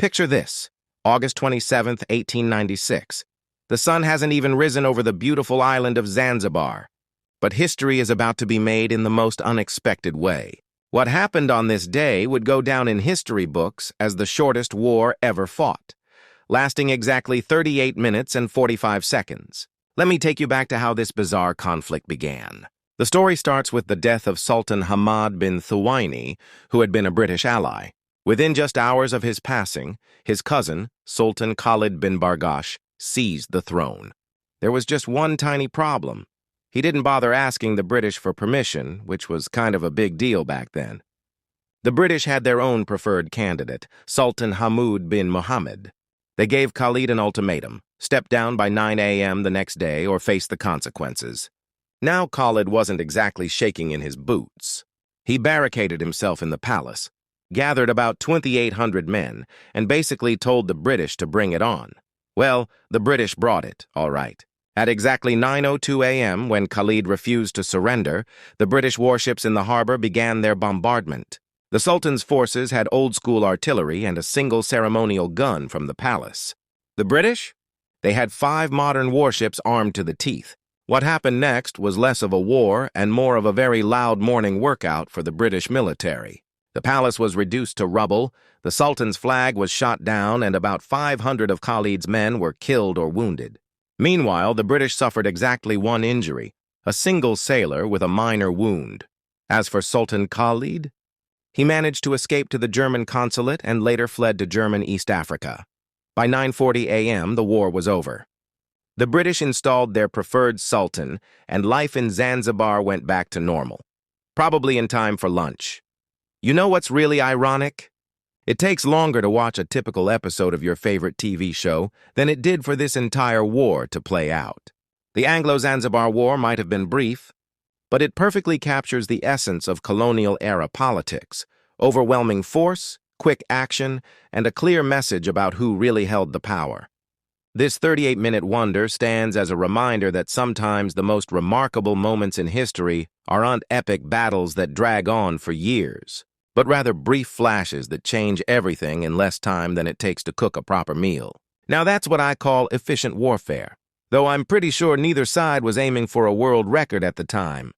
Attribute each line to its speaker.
Speaker 1: Picture this, August 27th, 1896. The sun hasn't even risen over the beautiful island of Zanzibar. But history is about to be made in the most unexpected way. What happened on this day would go down in history books as the shortest war ever fought, lasting exactly 38 minutes and 45 seconds. Let me take you back to how this bizarre conflict began. The story starts with the death of Sultan Hamad bin Thuwaini, who had been a British ally. Within just hours of his passing, his cousin, Sultan Khalid bin Bargash, seized the throne. There was just one tiny problem. He didn't bother asking the British for permission, which was kind of a big deal back then. The British had their own preferred candidate, Sultan Hamud bin Muhammad. They gave Khalid an ultimatum: step down by 9 a.m. the next day or face the consequences. Now Khalid wasn't exactly shaking in his boots. He barricaded himself in the palace, gathered about 2,800 men, and basically told the British to bring it on. Well, the British brought it, all right. At exactly 9:02 a.m., when Khalid refused to surrender, the British warships in the harbor began their bombardment. The Sultan's forces had old-school artillery and a single ceremonial gun from the palace. The British? They had 5 modern warships armed to the teeth. What happened next was less of a war and more of a very loud morning workout for the British military. The palace was reduced to rubble, the Sultan's flag was shot down, and about 500 of Khalid's men were killed or wounded. Meanwhile, the British suffered exactly one injury, a single sailor with a minor wound. As for Sultan Khalid, he managed to escape to the German consulate and later fled to German East Africa. By 9:40 a.m., the war was over. The British installed their preferred sultan, and life in Zanzibar went back to normal, probably in time for lunch. You know what's really ironic? It takes longer to watch a typical episode of your favorite TV show than it did for this entire war to play out. The Anglo-Zanzibar War might have been brief, but it perfectly captures the essence of colonial-era politics: overwhelming force, quick action, and a clear message about who really held the power. This 38-minute wonder stands as a reminder that sometimes the most remarkable moments in history aren't epic battles that drag on for years, but rather brief flashes that change everything in less time than it takes to cook a proper meal. Now that's what I call efficient warfare, though I'm pretty sure neither side was aiming for a world record at the time.